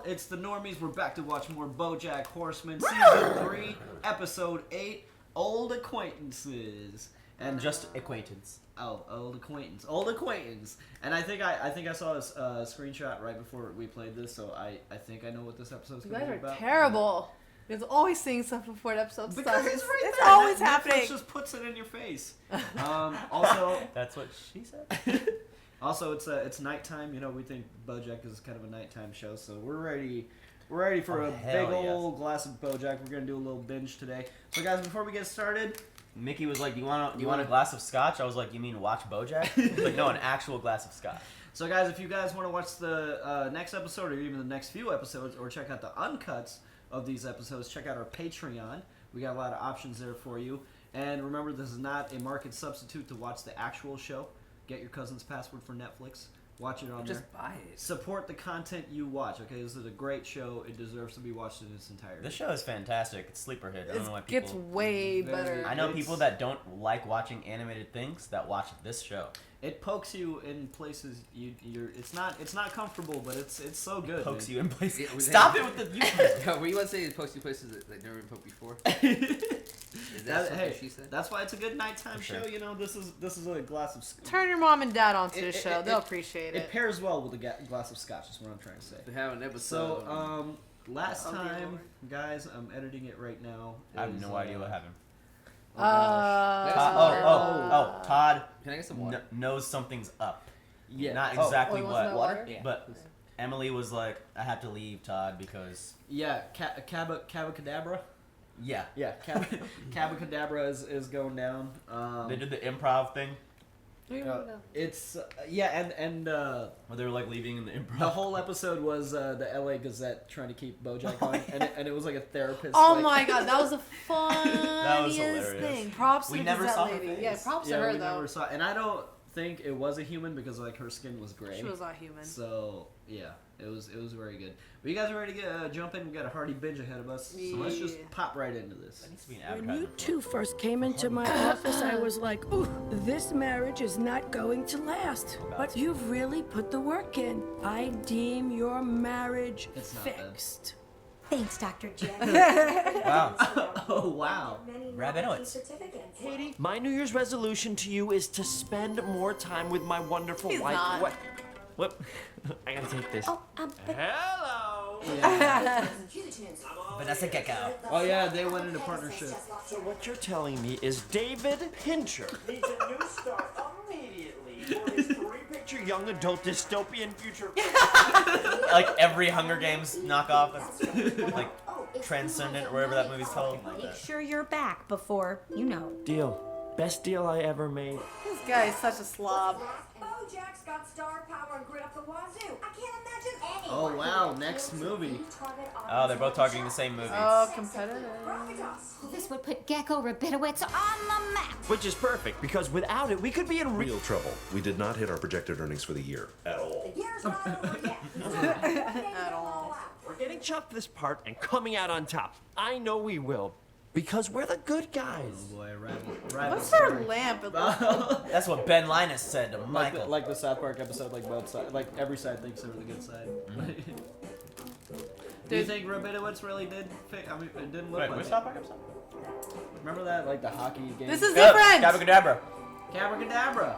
it's the Normies. We're back to watch more BoJack Horseman, Season 3, Episode 8, Old Acquaintances. And just Acquaintance. Oh, Old Acquaintance. And I think I saw a screenshot right before we played this, so I think I know what this episode's going to be about. You guys are terrible. You're always seeing stuff before an episode starts. Because it's right it's there. always Netflix happening. just puts it in your face. Also, that's what she said. Also, it's nighttime. You know, we think BoJack is kind of a nighttime show, so we're ready. We're ready for a big old glass of BoJack. We're gonna do a little binge today. So, guys, before we get started, Mickey was like, "Do you want a glass of scotch?" I was like, "You mean watch BoJack?" Like, no, an actual glass of scotch. So, guys, if you guys want to watch the next episode or even the next few episodes, or check out the uncuts of these episodes, check out our Patreon. We got a lot of options there for you. And remember, this is not a market substitute to watch the actual show. Get your cousin's password for Netflix. Watch it on there. Just buy it. Support the content you watch. Okay, this is a great show. It deserves to be watched in its entirety. This show is fantastic. It's sleeper hit. I don't know why people. It gets way better. I know people that don't like watching animated things that watch this show. It pokes you in places you're. It's not comfortable, but it's so good. It pokes man. you in places. Yeah, stop it with the. What you want to say? It pokes you places that never been poked before. Is that something she said? That's why it's a good nighttime show. You know, this is a glass of. Turn your mom and dad onto the show. They'll appreciate it. It pairs well with a glass of scotch. Is what I'm trying to say. We have an episode. So last time, guys, I'm editing it right now. I have no idea what happened. Todd. Can I get some water? Knows something's up. Yeah. Not exactly what. Water? Yeah. But Emily was like, I have to leave, Todd, because. Yeah, Cabacadabra. Yeah. Yeah, Cabacadabra is going down. They did the improv thing. It's and where they were like leaving in the improv. The whole episode was the LA Gazette trying to keep BoJack on, and it was like a therapist. Oh like, my god, that was the funniest hilarious. thing. Props to We the never Gazette saw her lady. face. Yeah, props to her we though. never saw, and I don't think it was a human because like her skin was gray. She was not human. So yeah, it was very good. But you guys are ready to jump in? We got a hearty binge ahead of us, so let's just pop right into this. That needs to be an When you advertisement. two first came into my office, I was like, ooh, this marriage is not going to last. But you've really put the work in. I deem your marriage It's not fixed. Thanks, Dr. Jen. Wow. Oh wow. Rabinoids. Katie? My New Year's resolution to you is to spend more time with my wonderful He's wife. not. What? I gotta take this. Oh, Hello! Vanessa Gecko. Oh yeah, they went into partnership. So what you're telling me is David Pincher needs a new start immediately for his three-picture young adult dystopian future. Like every Hunger Games knockoff, like Transcendent or whatever that movie's called. Like make that. sure you're back before, Deal. Best deal I ever made. This guy is such a slob. BoJack's got star power and grit up the wazoo. I can't imagine anyone. Oh wow, next movie. Oh, they're both talking the same movie. Oh, competitive. this would put Gecko Rabinowitz on the map. Which is perfect, because without it, we could be in Real trouble. We did not hit our projected earnings for the year at all. The year's not over yet. At all. We're getting chopped this part and coming out on top. I know we will, because we're the good guys. Oh boy, rival What's her story. lamp? That's what Ben Linus said to Michael. Like the South Park episode, like both sides, like every side thinks they're the good side. Do you think Rabinowitz really did? I mean, it didn't look Wait, like which it. South Park episode? Remember that, like the hockey game? This is different. Cabacadabra. Cabacadabra.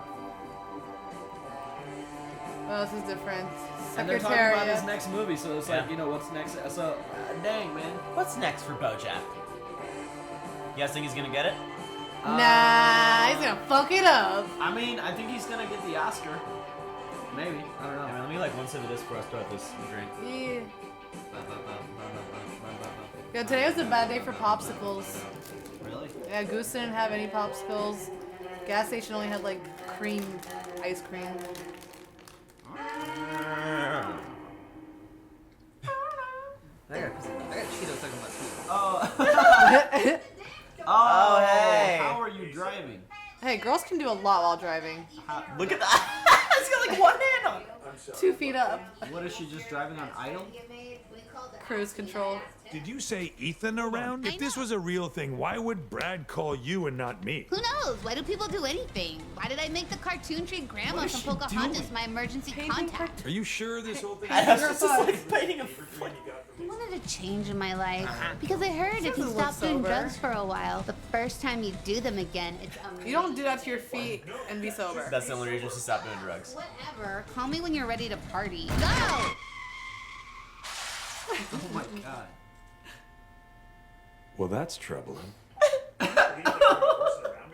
Oh, this is different. And they're talking about his Secretariat. next movie, so it's like, you know, what's next? So, dang, man. What's next for BoJack? You guys think he's gonna get it? Nah, he's gonna fuck it up. I mean, I think he's gonna get the Oscar. Maybe. I don't know. Hey, man, let me like one sip of this before I start this drink. Yeah. Yeah, today was a bad day for popsicles. Really? Yeah, Goose didn't have any popsicles. Gas station only had like cream, ice cream. I got Cheetos talking about Cheetos. Oh. Oh, hey. How are you driving? Hey, girls can do a lot while driving. Look at that. It's got like one hand on. 2 feet up. What is she just driving on idle? Cruise control. Did you say Ethan around? If this was a real thing, why would Brad call you and not me? Who knows? Why do people do anything? Why did I make the cartoon tree grandma from Pocahontas my emergency contact? Are you sure this whole thing? I was just like painting a I wanted a change in my life because I heard if you stop doing drugs for a while, the first time you do them again, it's amazing. You don't do that to your feet and be sober. That's the only reason she stopped doing drugs. Whatever. Call me when you're ready to party. Go! Oh my god. Well, that's troubling.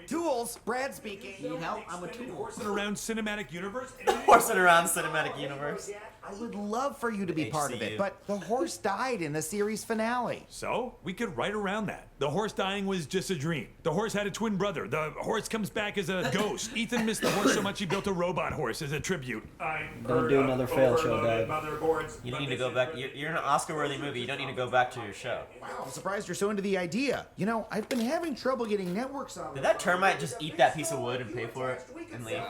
Tools, Brad speaking. Need help? I'm a tool. Horsing around cinematic universe? Horsing around cinematic universe. I would love for you to be part of HCU. it, but the horse died in the series finale. So, we could write around that. The horse dying was just a dream. The horse had a twin brother. The horse comes back as a ghost. Ethan missed the horse so much he built a robot horse as a tribute. Don't do another fail show, Dad. You don't need to go back. You're in an Oscar-worthy movie. You don't need to go back to your show. Wow, I'm surprised you're so into the idea. You know, I've been having trouble getting networks on. Did that termite just eat that piece of wood and pay for it and leave?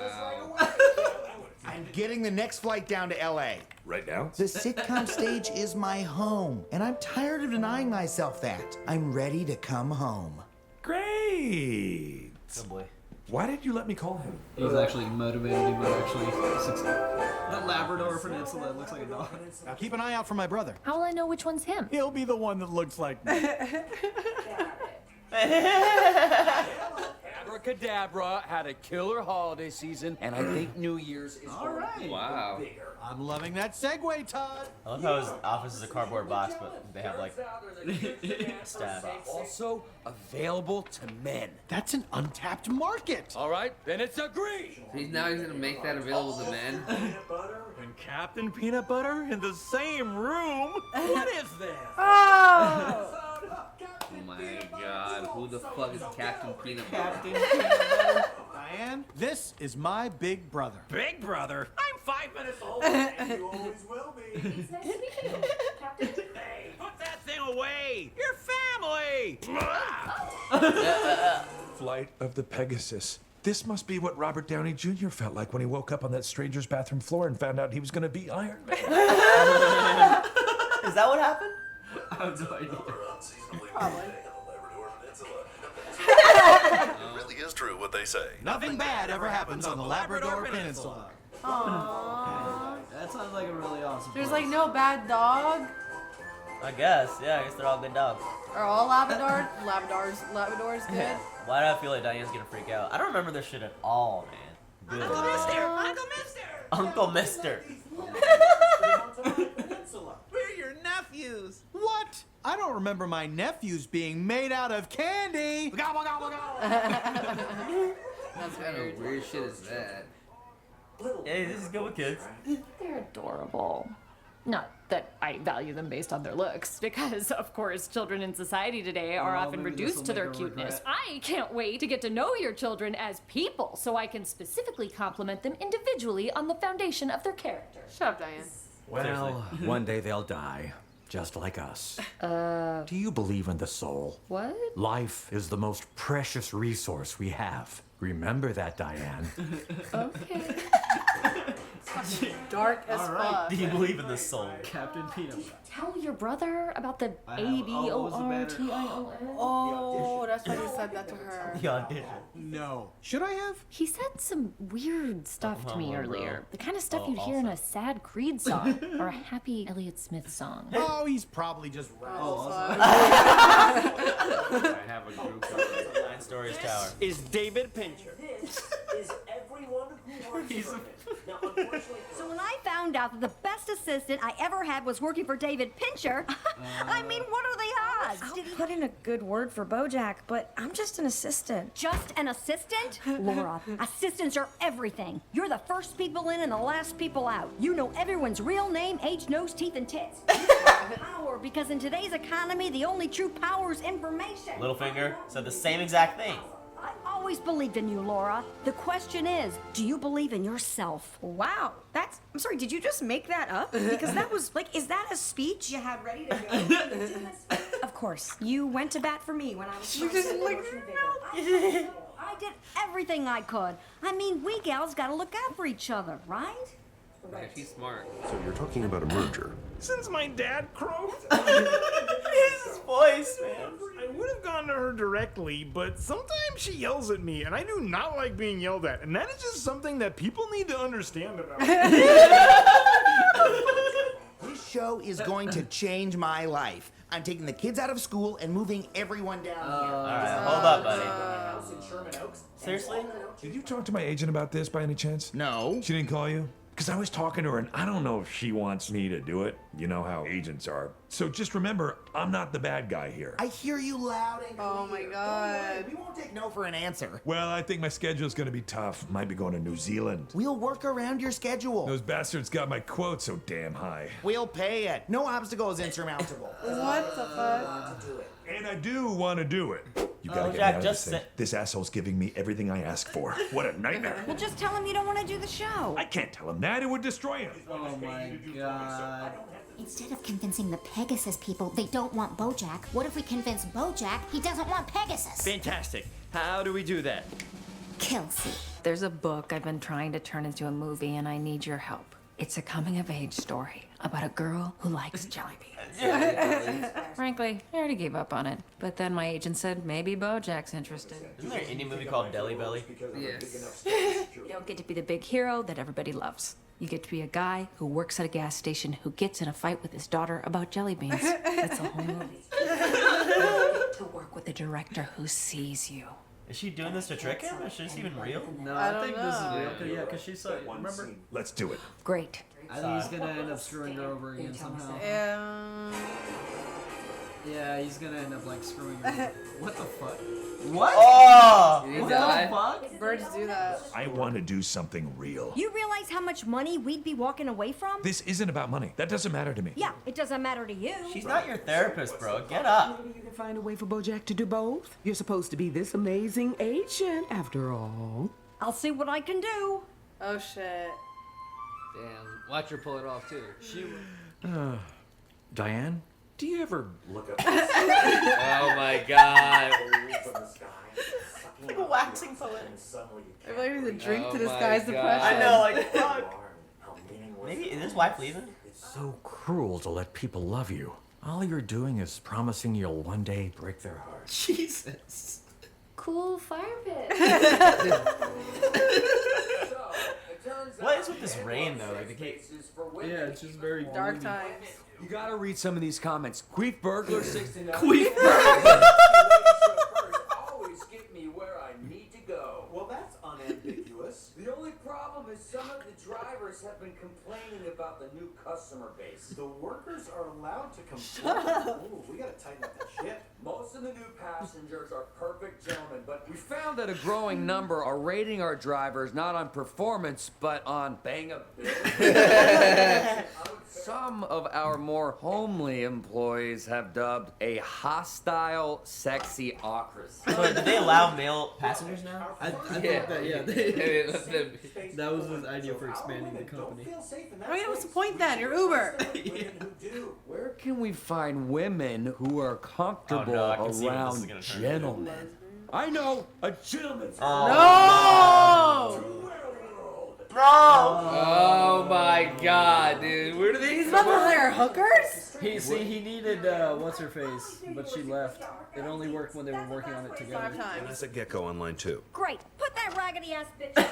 I'm getting the next flight down to LA. Right now? The sitcom stage is my home, and I'm tired of denying myself that. I'm ready to come home. Great. Oh boy. Why did you let me call him? He's actually motivated. He might actually succeed. The Labrador Peninsula looks like a dog. Now keep an eye out for my brother. How will I know which one's him? He'll be the one that looks like me. Abracadabra had a killer holiday season, and I think New Year's is All right. Wow. I'm loving that segue, Todd. I love how his office is a cardboard box, but they have like a staff. also available to men. That's an untapped market. All right, then it's agreed. He's gonna make that available to men. And Captain Peanut Butter in the same room? What is this? Oh my god, who the fuck is Captain Peanut Butter? Diane, this is my big brother. Big Brother? I'm 5 minutes old, and you always will be. It's nice to meet you, Captain. Hey, put that thing away! Your family! Flight of the Pegasus. This must be what Robert Downey Jr. felt like when he woke up on that stranger's bathroom floor and found out he was going to be Iron Man. Is that what happened? I have no idea. It really is true what they say. Nothing bad ever happens on the Labrador Peninsula. Aww. That sounds like a really awesome There's place. like no bad dog. I guess. Yeah, I guess they're all good dogs. Are all Labradors good? Why do I feel like Diane's gonna freak out? I don't remember this shit at all, man. Good. Uncle Mister! We're your nephews. What? I don't remember my nephews being made out of candy. Gobble, gobble, gobble. That's kind of weird shit is that? Hey, this is good with kids. They're adorable. Not that I value them based on their looks, because, of course, children in society today are often maybe reduced this'll to their make her cuteness. regret. I can't wait to get to know your children as people, so I can specifically compliment them individually on the foundation of their character. Shut up, Diane. Well, one day they'll die, just like us. Do you believe in the soul? What? Life is the most precious resource we have. Remember that, Diane. Okay. Dark as fuck. Do you believe in the soul? Captain Peanut Butter. Tell your brother about the I have- oh, what was the banner? ABORTION. Oh, that's why you said that to her. The audition. No. Should I have? He said some weird stuff to me earlier. The kind of stuff Oh, you'd hear in a also. sad Creed song or a happy Elliott Smith song. Oh, he's probably just I have a group of 9 Stories Tower. Is David Pincher. This is everyone who works for him. Now, unfortunately, So when I found out that the best assistant I ever had was working for David Pincher, I mean, what are the odds? I'll put in a good word for BoJack, but I'm just an assistant. Just an assistant? Laura, assistants are everything. You're the first people in and the last people out. You know everyone's real name, age, nose, teeth, and tits. Power, because in today's economy, the only true power is information. Littlefinger said the same exact thing. I always believed in you, Laura. The question is, do you believe in yourself? Wow, I'm sorry, did you just make that up? Because that was, is that a speech you had ready to go? Of course, you went to bat for me when I was I did everything I could. I mean, we gals gotta look out for each other, right? Yeah, she's smart. So you're talking about a merger. Since my dad croaked? His voice, man. I would have gone to her directly, but sometimes she yells at me, and I do not like being yelled at. And that is just something that people need to understand about me. This show is going to change my life. I'm taking the kids out of school and moving everyone down here. All right, hold up, buddy. Seriously? Did you talk to my agent about this by any chance? No. She didn't call you? Because I was talking to her, and I don't know if she wants me to do it. You know how agents are. So just remember, I'm not the bad guy here. I hear you loud and clear. Oh my God. We won't take no for an answer. Well, I think my schedule's gonna be tough. Might be going to New Zealand. We'll work around your schedule. Those bastards got my quote so damn high. We'll pay it. No obstacle is insurmountable. What the fuck? And I do want to do it. You gotta get me Jack, out of just this thing. This asshole's giving me everything I ask for. What a nightmare. Well, just tell him you don't want to do the show. I can't tell him that. It would destroy him. Oh my God. Instead of convincing the Pegasus people they don't want BoJack, what if we convince BoJack he doesn't want Pegasus? Fantastic. How do we do that? Kelsey. There's a book I've been trying to turn into a movie, and I need your help. It's a coming-of-age story about a girl who likes jelly beans. Frankly, I already gave up on it. But then my agent said maybe BoJack's interested. Isn't there an indie movie called Deli Belly? Yes. You don't get to be the big hero that everybody loves. You get to be a guy who works at a gas station who gets in a fight with his daughter about jelly beans. That's the whole movie. To work with a director who sees you. Is she doing this to trick him? Is this even real? No, I I don't think know. this is real. Because she's like, remember? Let's do it. Great. I think he's gonna end up screwing her over again somehow. Yeah, he's gonna end up like screwing her over. What the fuck? What? Oh! What the fuck? Birds do that. I want to do something real. You realize how much money we'd be walking away from? This isn't about money. That doesn't matter to me. Yeah, it doesn't matter to you. She's not your therapist, bro. Get up. Maybe you can find a way for BoJack to do both. You're supposed to be this amazing agent, after all. I'll see what I can do. Oh shit. Damn, watch her pull it off too. Diane, do you ever look up? Oh my God. Like a waxing poet. I feel like we need a drink to Oh this my guy's God. depression. I know, like, fuck. Maybe, is his wife leaving? So cruel to let people love you. All you're doing is promising you'll one day break their hearts. Jesus. Cool fire pit. What is with this rain, though? Like, Yeah, it's just very Dark times. You gotta read some of these comments. Queef Burglar 69. Queef Always get me where I need to go. Well, that's unambiguous. The only problem is some of the drivers have been complaining about the new customer base. The workers are allowed to complain. Ooh, we gotta tighten up that shit. Most of the new passengers are perfect gentlemen, but We found that a growing number are rating our drivers not on performance, but on bangability. Some of our more homely employees have dubbed a hostile sexy-ocracy. So, do they allow male passengers now? I think that, that was his idea for expanding the company. I mean, what's the point then? You're Uber. Where can we find women who are comfortable I can see where this is around gonna turn. gentlemen? I know, a gentleman's No! Oh my God, dude. Where do they He's about to hire hookers? He needed what's her face, but she left. It only worked when they were working on it together. 5 times. That's at Gecko Online too. Great. Put that raggedy ass bitch. We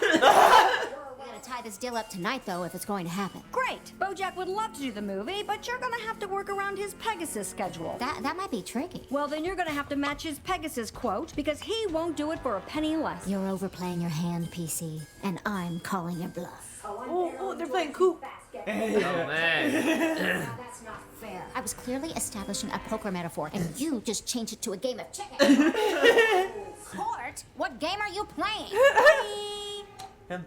gotta tie this deal up tonight, though, if it's going to happen. Great. BoJack would love to do the movie, but you're gonna have to work around his Pegasus schedule. That might be tricky. Well, then you're gonna have to match his Pegasus quote because he won't do it for a penny less. You're overplaying your hand, PC, and I'm calling your bluff. Oh, they're playing Coop. Oh man. That's not fair. I was clearly establishing a poker metaphor, and you just changed it to a game of chicken. Court, what game are you playing?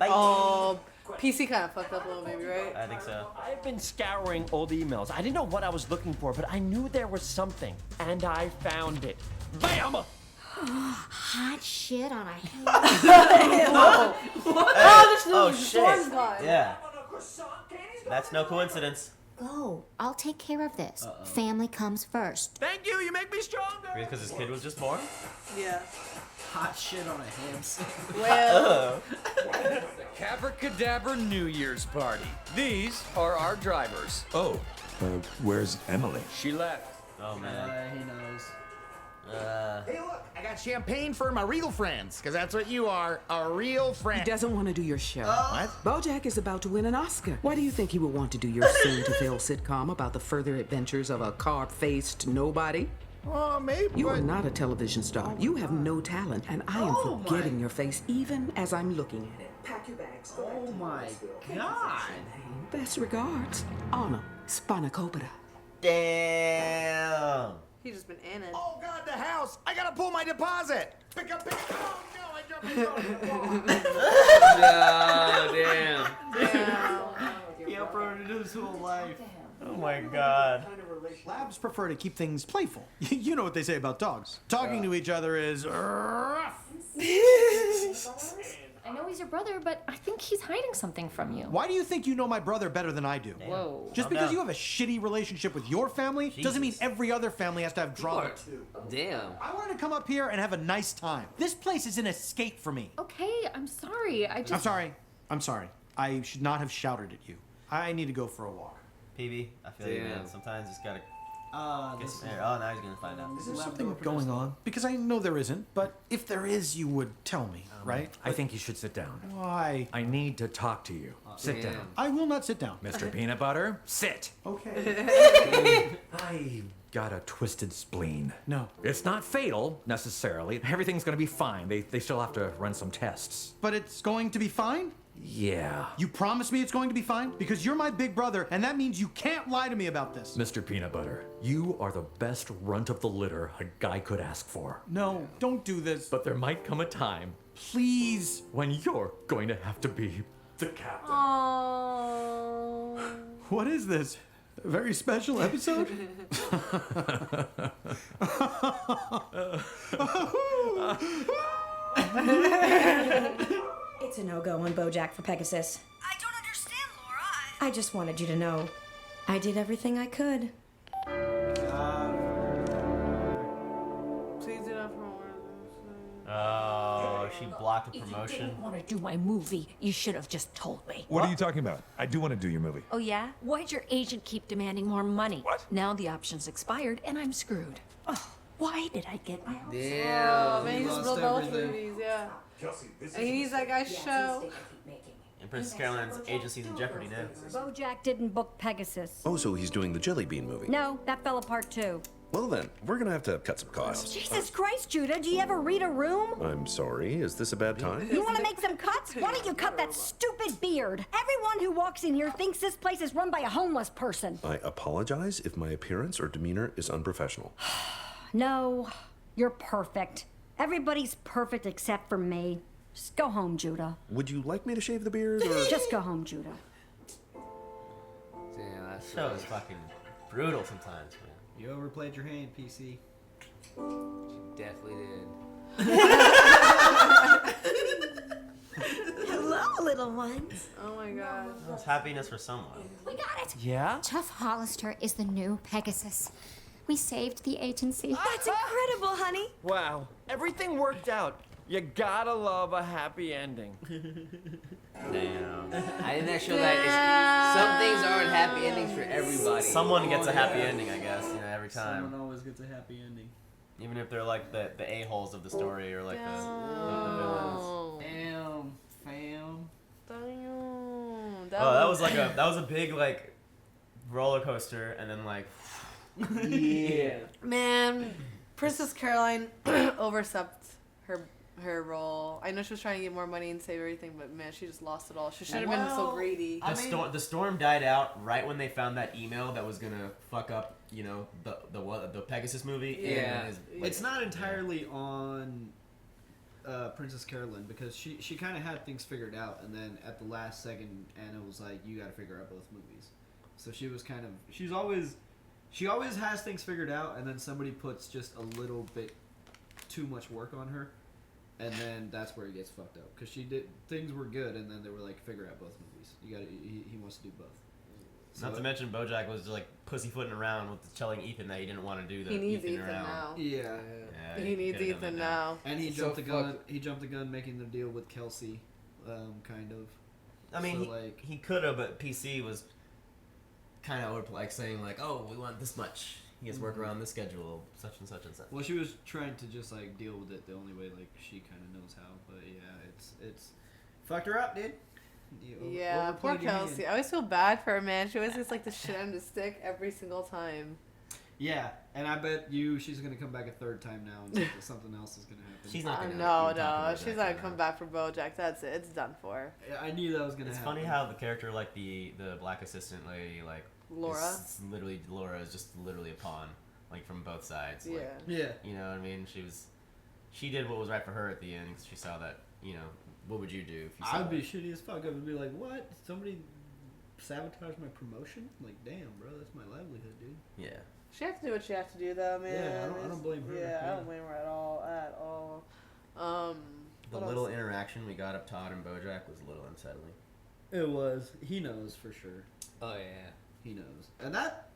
Oh, PC kind of fucked up a little, maybe, right? I think so. I've been scouring old emails. I didn't know what I was looking for, but I knew there was something, and I found it. Bam! Hot shit on a hand. Oh, shit. Yeah. That's no coincidence. Go. I'll take care of this. Family comes first. Thank you. You make me stronger. Because his kid was just born? Yeah. Hot shit on a ham sandwich. Well, Cabracadabra New Year's party. These are our drivers. Oh, where's Emily? She left. Oh man. He knows. Hey, look, I got champagne for my real friends, because that's what you are, a real friend. He doesn't want to do your show. What? BoJack is about to win an Oscar. Why do you think he would want to do your soon-to-fail sitcom about the further adventures of a carb-faced nobody? Oh, maybe. You are not a television star. You have no talent, and I am forgetting your face even as I'm looking at it. Pack your bags. Oh my god. Best regards, Anna Spanakopita. Damn. He's just been in it. Oh, God, the house. I got to pull my deposit. Pick up. Oh, no, I jumped in. Damn. He uprooted his whole life. Oh my god. Labs prefer to keep things playful. You know what they say about dogs. Talking to each other is rough. I know he's your brother, but I think he's hiding something from you. Why do you think you know my brother better than I do? Whoa. Just because you have a shitty relationship with your family doesn't mean every other family has to have drama too. Damn. I wanted to come up here and have a nice time. This place is an escape for me. Okay, I'm sorry. I'm sorry. I should not have shouted at you. I need to go for a walk. PB, I feel you, man. Sometimes you just gotta get some air. Oh, now he's gonna find out. Is there something going on? Because I know there isn't, but if there is, you would tell me, right? I think you should sit down. Why? I need to talk to you. Sit down. I will not sit down. Mr. Peanut Butter, sit. Okay. I got a twisted spleen. No. It's not fatal, necessarily. Everything's gonna be fine. They still have to run some tests. But it's going to be fine? Yeah. You promise me it's going to be fine? Because you're my big brother, and that means you can't lie to me about this. Mr. Peanut Butter, you are the best runt of the litter a guy could ask for. No, don't do this. But there might come a time, please, when you're going to have to be the captain. Oh. What is this? A very special episode? It's a no-go on BoJack for Pegasus. I don't understand, Laura. I just wanted you to know. I did everything I could. Please do not promote. Oh, she blocked a promotion. If you didn't want to do my movie, you should have just told me. What are you talking about? I do want to do your movie. Oh, yeah? Why'd your agent keep demanding more money? What? Now the option's expired and I'm screwed. Oh, why did I get my hopes? Oh, man, he just built both movies, yeah. And he needs that guy's show. And Princess Caroline's agency's in jeopardy now. BoJack didn't book Pegasus. Oh, so he's doing the Jelly Bean movie. No, that fell apart too. Well then, we're gonna have to cut some costs. Jesus Christ, Judah, do you ever read a room? I'm sorry, is this a bad time? You want to make some cuts? Why don't you cut that stupid beard? Everyone who walks in here thinks this place is run by a homeless person. I apologize if my appearance or demeanor is unprofessional. No, you're perfect. Everybody's perfect except for me. Just go home, Judah. Would you like me to shave the beard or? Just go home, Judah. Damn, that show is fucking brutal sometimes, man. You overplayed your hand, PC. She definitely did. Hello, little ones. Oh my god. It's happiness for someone. We got it. Yeah? Tough Hollister is the new Pegasus. We saved the agency. That's incredible, honey. Wow, everything worked out. You gotta love a happy ending. Damn. I didn't show that some things aren't happy endings for everybody. Someone gets a happy ending, I guess, every time. Someone always gets a happy ending. Even if they're like the a-holes of the story or like the villains. Damn, fam. Damn. That was a big like roller coaster and then like yeah. Man, Princess Caroline overstepped her role. I know she was trying to get more money and save everything, but man, she just lost it all. She should have been so greedy. The storm died out right when they found that email that was gonna fuck up, the Pegasus movie. Yeah, it's not entirely on Princess Caroline because she kind of had things figured out, and then at the last second, Anna was like, "You got to figure out both movies." So she always has things figured out, and then somebody puts just a little bit too much work on her. And then that's where he gets fucked up because things were good, and then they were like, figure out both movies. He wants to do both. So Not to mention BoJack was just like pussyfooting around with telling Ethan that he didn't want to do the He needs Ethan Ethan around. now. Yeah. He needs Ethan now. And he jumped the gun. He jumped the gun, making the deal with Kelsey, kind of. I mean, so, he could have, but PC was kind of like saying like, "Oh, we want this much," He gets work around the schedule, such and such and such. Well, she was trying to just like deal with it the only way like she kind of knows how. But yeah, it's fucked her up, dude. Yeah, poor Kelsey. I always feel bad for her, man. She always gets like the shit on the stick every single time. Yeah, and I bet she's gonna come back a third time now, and something else is gonna happen. She's not gonna. No, she's not gonna come back for BoJack. That's it. It's done for her. Yeah, I knew that was gonna It's happen. funny how the character, like the black assistant lady, like Laura. Laura is just literally a pawn, like from both sides. Yeah. Like, Yeah. You know what I mean? She did what was right for her at the end. 'Cause she saw that, you know, what would you do if you saw I'd be that? shitty as fuck. I would be like, what? Somebody sabotaged my promotion? Like, damn, bro, that's my livelihood, dude. Yeah. She has to do what she has to do, though, man. Yeah, I don't blame her. Yeah, I Yeah. don't blame her at all. The what little else? interaction we got of Todd and BoJack was a little unsettling. It was. He knows for sure. Oh yeah. He knows, and that.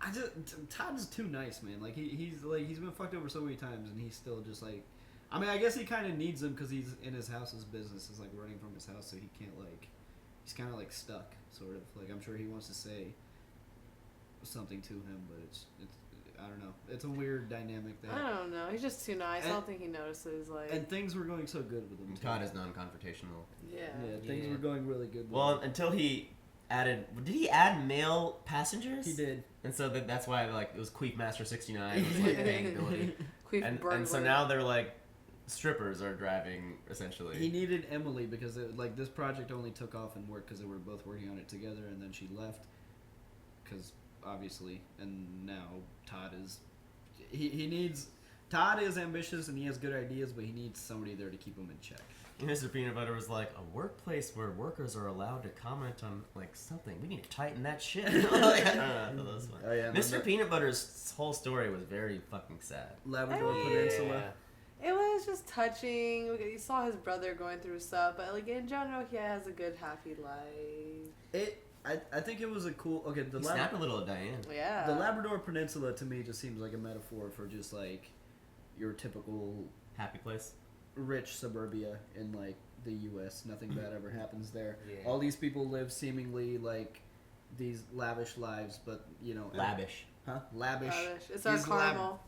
I just Todd is too nice, man. Like he's been fucked over so many times, and he's still just like. I mean, I guess he kind of needs him because he's in his house. His business is like running from his house, so he can't like. He's kind of like stuck, sort of. Like I'm sure he wants to say something to him, but it's I don't know. It's a weird dynamic there. I don't know. He's just too nice. I don't think he notices. Like. And things were going so good with him. Todd is non-confrontational. Yeah. Yeah, things were going really good. With Well, him. until he added. Did he add male passengers? He did. And so that's why like it was Queef Master 69 was like paying ability. Queef and so burglar. now they're like strippers are driving essentially. He needed Emily because like this project only took off and worked because they were both working on it together, and then she left because obviously, and now Todd is he needs Todd is ambitious and he has good ideas, but he needs somebody there to keep him in check. And Mr. Peanut Butter was like, a workplace where workers are allowed to comment on like something. We need to tighten that shit. Like, I don't know, that was fun. Oh, yeah, and Mr. then Peanut Butter's whole story was very fucking sad. Labrador Peninsula. It was just touching. You saw his brother going through stuff, but like in general, he has a good, happy life. I think it was a cool. Okay, He snapped a little at Diane. Yeah. The Labrador Peninsula to me just seems like a metaphor for just like your typical happy place, rich suburbia in like the U.S. Nothing bad ever happens there. Yeah. All these people live seemingly like these lavish lives, but you know, Lavish. huh? Lavish. It's our These carnival.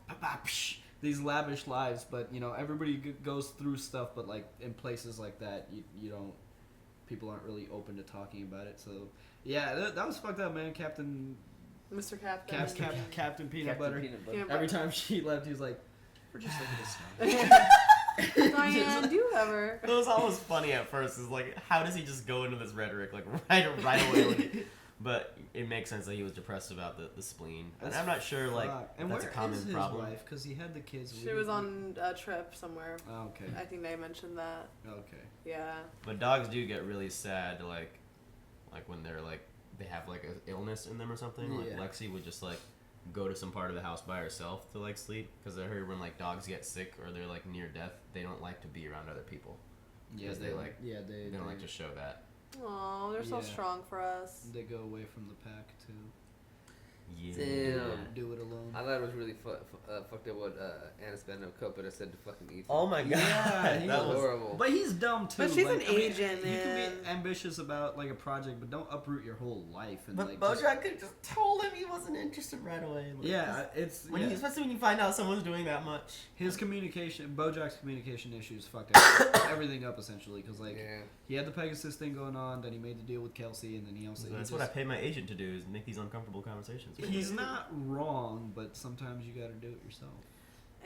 These lavish lives, but you know, everybody goes through stuff, but like in places like that, you don't. People aren't really open to talking about it. So yeah, that was fucked up, man. Captain. Mr. Captain. Captain Peanut Butter. Peanut Every Butter. time she left, he was like, "We're just looking at stuff." Diane, do you ever? It was almost funny at first. Is like, how does he just go into this rhetoric like right away? But it makes sense that he was depressed about the spleen. And I'm not sure like and that's a where common is his problem. wife? Because he had the kids. She was on a trip somewhere. Oh, okay. I think they mentioned that. Okay. Yeah. But dogs do get really sad, like when they're like they have like an illness in them or something. Yeah. Like Lexi would just like go to some part of the house by herself to like sleep because I heard when like dogs get sick or they're like near death, they don't like to be around other people. Yeah, Because they like they don't like to show that. Oh, they're so Yeah. strong for us. They go away from the pack too. Yeah. Damn. Do it alone. I thought it was really fucked up what Anna Coppetta said to fucking Ethan. Oh my god, Yeah, that was horrible. But he's dumb too. But she's like, an agent, You can man. be ambitious about like a project, but don't uproot your whole life. And But like, BoJack could just told him he wasn't interested right away. Like, yeah, it's when especially when you find out someone's doing that much. His communication, BoJack's communication issues fucked everything up essentially because like he had the Pegasus thing going on, then he made the deal with Kelsey, and then he also That's what I pay my agent to do is make these uncomfortable conversations. He's not wrong, but sometimes you got to do it yourself.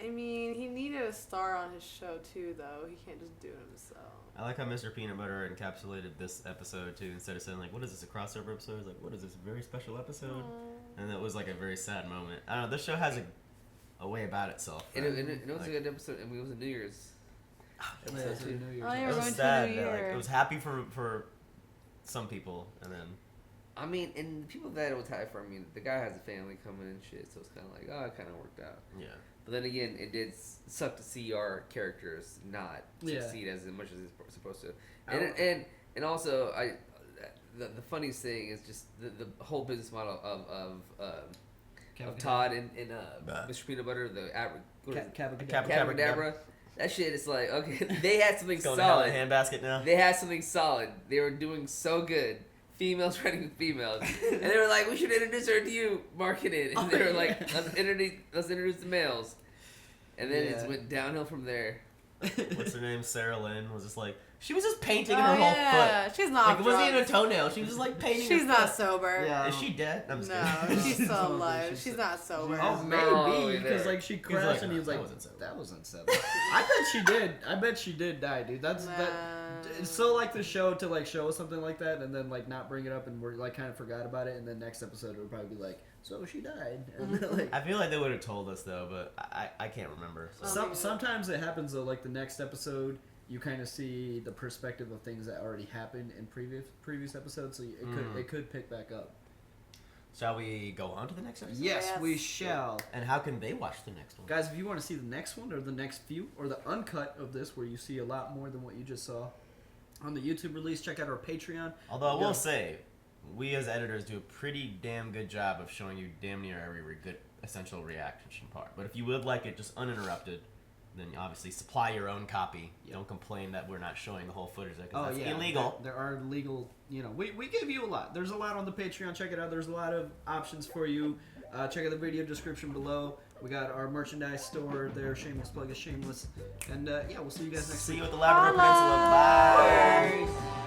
I mean, he needed a star on his show too, though. He can't just do it himself. I like how Mr. Peanut Butter encapsulated this episode too. Instead of saying like, "What is this, a crossover episode?" It's like, "What is this, a very special episode?" And that was like a very sad moment. I don't know. This show has a way about itself. And right? it was Like, a good episode. I mean, it was a New Year's episode Yeah, too. New Year's. Oh, yeah, it we're was going to sad. New That, like, Year. it was happy for some people, and then I mean, and the people that it was high for, I mean, the guy has a family coming and shit, so it's kind of like, oh, it kind of worked out. yeah. But then again, it did suck to see our characters not succeed as much as it's supposed to. And also, the funniest thing is just the whole business model of Todd and Mr. Peanut Butter, the Cabradabra. That shit is like, okay, they had something Going solid. to hell in a handbasket now. They had something solid. They were doing so good. females fighting with females, and they were like, "We should introduce her to you, market it." And they were like, "Let's introduce the males," and then it went downhill from there. What's her name? Sarah Lynn was just like, she was just painting her whole foot. She's not. Like, it wasn't even a toenail. She was just like painting. She's her not foot. sober. Yeah. Is she dead? I'm just No, kidding. she's still alive. She's not sober. Oh, maybe because like she crashed and he was like, "That wasn't sober." I bet she did. I bet she did die, dude. That's that. It's so like the show to like show us something like that and then like not bring it up and we're like kind of forgot about it and then next episode it would probably be like, so she died. And then, like, I feel like they would have told us though, but I can't remember. So. Sometimes it happens though. Like the next episode, you kind of see the perspective of things that already happened in previous episodes, so it could pick back up. Shall we go on to the next episode? Yes, we shall. And how can they watch the next one? Guys, if you want to see the next one or the next few or the uncut of this where you see a lot more than what you just saw on the YouTube release, check out our Patreon. Although I will say, we as editors do a pretty damn good job of showing you damn near every good essential reaction part. But if you would like it just uninterrupted, then obviously supply your own copy. Don't complain that we're not showing the whole footage because that's illegal. There are legal, we give you a lot. There's a lot on the Patreon. Check it out. There's a lot of options for you. Check out the video description below. We got our merchandise store there. Shameless plug is shameless. And we'll see you guys next week. See you at the Labrador Peninsula. Bye.